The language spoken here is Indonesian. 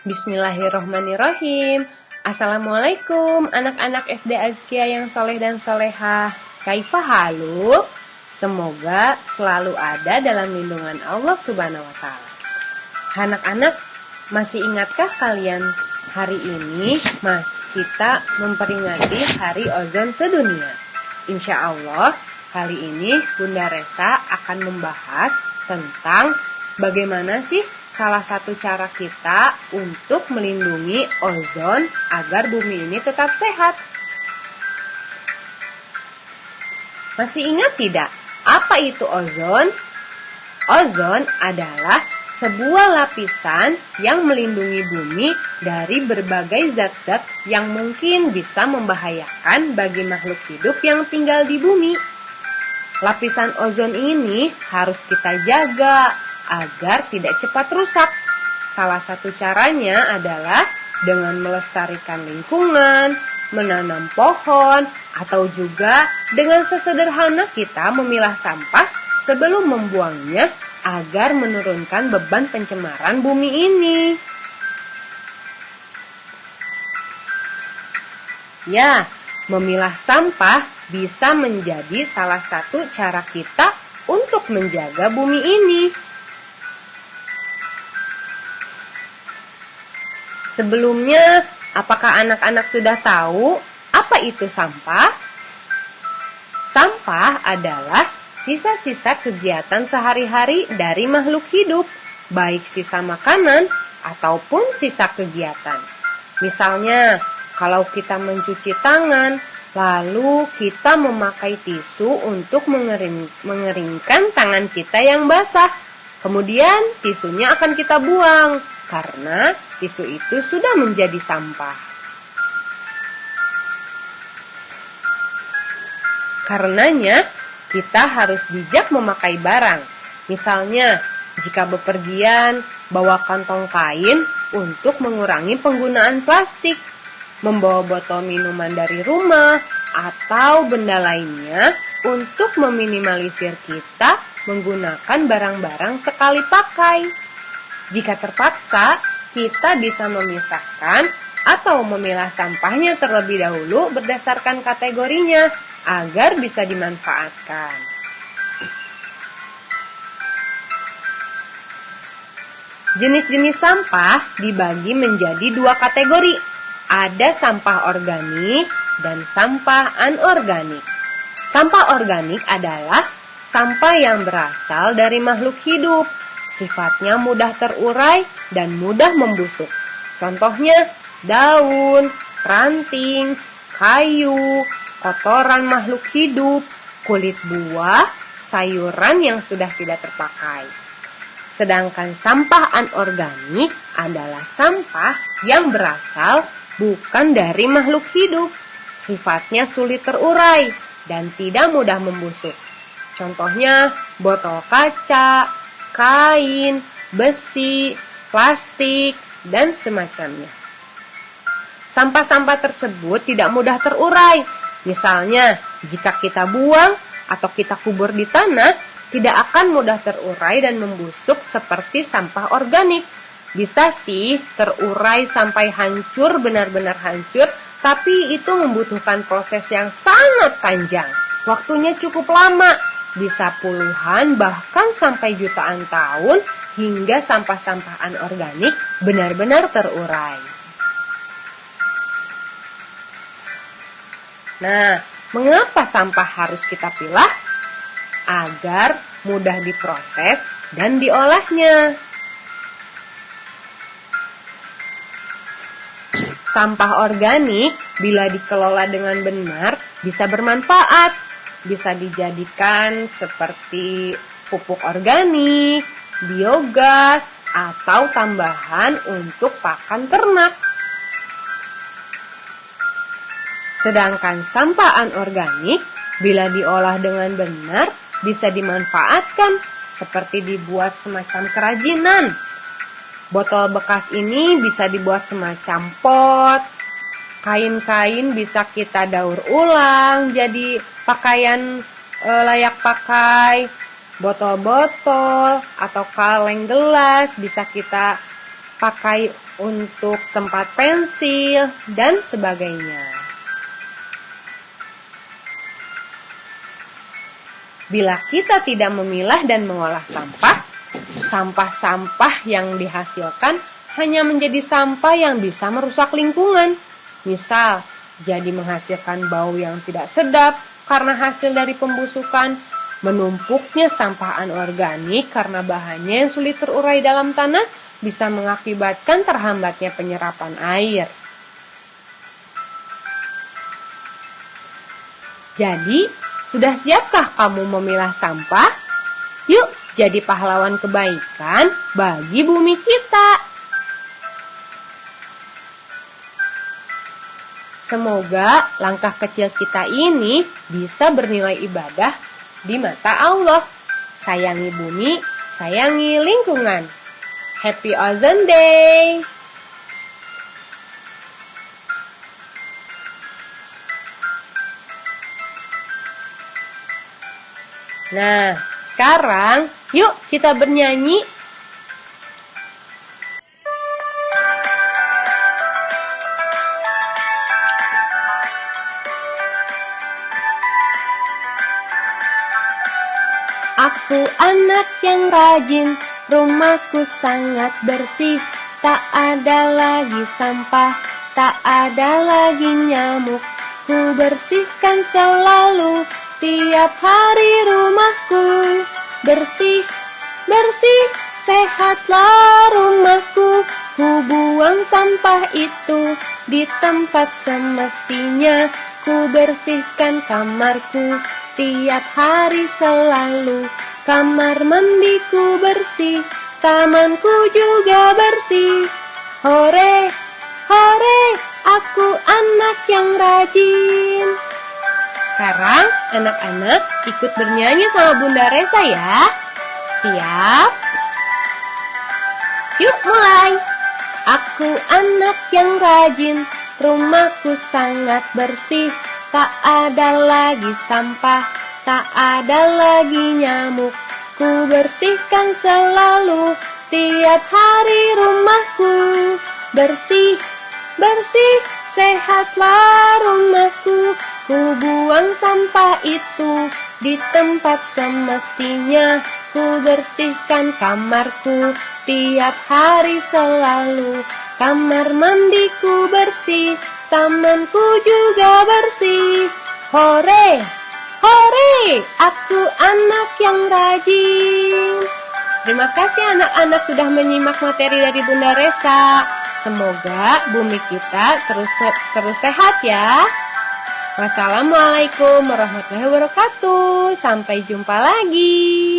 Bismillahirrohmanirrohim. Assalamualaikum anak-anak SD Azkia yang soleh dan solehah. Kaifa haluk? Semoga selalu ada dalam lindungan Allah Subhanahu wa Ta'ala. Anak-anak, masih ingatkah kalian hari ini kita memperingati Hari Ozon Sedunia? Insya Allah kali ini Bunda Resa akan membahas tentang bagaimana sih salah satu cara kita untuk melindungi ozon agar bumi ini tetap sehat. Masih ingat tidak? Apa itu ozon? Ozon adalah sebuah lapisan yang melindungi bumi dari berbagai zat-zat yang mungkin bisa membahayakan bagi makhluk hidup yang tinggal di bumi. Lapisan ozon ini harus kita jaga agar tidak cepat rusak. Salah satu caranya adalah dengan melestarikan lingkungan, menanam pohon, atau juga dengan sesederhana kita memilah sampah sebelum membuangnya agar menurunkan beban pencemaran bumi ini. Ya, memilah sampah bisa menjadi salah satu cara kita untuk menjaga bumi ini. Sebelumnya, apakah anak-anak sudah tahu apa itu sampah? Sampah adalah sisa-sisa kegiatan sehari-hari dari makhluk hidup, baik sisa makanan ataupun sisa kegiatan. Misalnya, kalau kita mencuci tangan, lalu kita memakai tisu untuk mengeringkan tangan kita yang basah. Kemudian tisunya akan kita buang karena tisu itu sudah menjadi sampah. Karenanya kita harus bijak memakai barang. Misalnya, jika bepergian, bawa kantong kain untuk mengurangi penggunaan plastik, membawa botol minuman dari rumah, atau benda lainnya untuk meminimalisir kita menggunakan barang-barang sekali pakai. Jika terpaksa, kita bisa memisahkan atau memilah sampahnya terlebih dahulu berdasarkan kategorinya agar bisa dimanfaatkan. Jenis-jenis sampah dibagi menjadi dua kategori. Ada sampah organik dan sampah anorganik. Sampah organik adalah sampah yang berasal dari makhluk hidup. Sifatnya mudah terurai dan mudah membusuk. Contohnya daun, ranting, kayu, kotoran makhluk hidup, kulit buah, sayuran yang sudah tidak terpakai. Sedangkan sampah anorganik adalah sampah yang berasal bukan dari makhluk hidup. Sifatnya sulit terurai dan tidak mudah membusuk. Contohnya botol kaca, kain, besi, plastik, dan semacamnya. Sampah-sampah tersebut tidak mudah terurai. Misalnya, jika kita buang atau kita kubur di tanah, tidak akan mudah terurai dan membusuk seperti sampah organik. Bisa sih terurai sampai hancur, benar-benar hancur, tapi itu membutuhkan proses yang sangat panjang. Waktunya cukup lama, bisa puluhan bahkan sampai jutaan tahun hingga sampah-sampah anorganik benar-benar terurai. Nah, mengapa sampah harus kita pilah? Agar mudah diproses dan diolahnya. Sampah organik bila dikelola dengan benar bisa bermanfaat. Bisa dijadikan seperti pupuk organik, biogas, atau tambahan untuk pakan ternak. Sedangkan sampah anorganik bila diolah dengan benar bisa dimanfaatkan seperti dibuat semacam kerajinan. Botol bekas ini bisa dibuat semacam pot. Kain-kain bisa kita daur ulang jadi pakaian layak pakai. Botol-botol atau kaleng gelas bisa kita pakai untuk tempat pensil, dan sebagainya. Bila kita tidak memilah dan mengolah sampah, sampah-sampah yang dihasilkan hanya menjadi sampah yang bisa merusak lingkungan. Misal, jadi menghasilkan bau yang tidak sedap karena hasil dari pembusukan, menumpuknya sampah anorganik karena bahannya yang sulit terurai dalam tanah bisa mengakibatkan terhambatnya penyerapan air. Jadi, sudah siapkah kamu memilah sampah? Yuk, jadi pahlawan kebaikan bagi bumi kita. Semoga langkah kecil kita ini bisa bernilai ibadah di mata Allah. Sayangi bumi, sayangi lingkungan. Happy Ozone Day! Nah, sekarang yuk kita bernyanyi. Aku anak yang rajin, rumahku sangat bersih. Tak ada lagi sampah, tak ada lagi nyamuk. Ku bersihkan selalu tiap hari rumahku. Bersih, bersih, sehatlah rumahku. Ku buang sampah itu di tempat semestinya. Ku bersihkan kamarku tiap hari selalu. Kamar mandiku bersih, tamanku juga bersih. Hore, hore, aku anak yang rajin. Sekarang anak-anak ikut bernyanyi sama Bunda Resa ya. Siap? Yuk mulai. Aku anak yang rajin, rumahku sangat bersih. Tak ada lagi sampah, tak ada lagi nyamuk. Ku bersihkan selalu tiap hari rumahku. Bersih, bersih, sehatlah rumahku. Ku buang sampah itu di tempat semestinya. Ku bersihkan kamarku tiap hari selalu. Kamar mandiku bersih, tamanku juga bersih. Hore, hore, aku anak yang rajin. Terima kasih anak-anak sudah menyimak materi dari Bunda Resa. Semoga bumi kita terus sehat ya. Wassalamualaikum warahmatullahi wabarakatuh. Sampai jumpa lagi.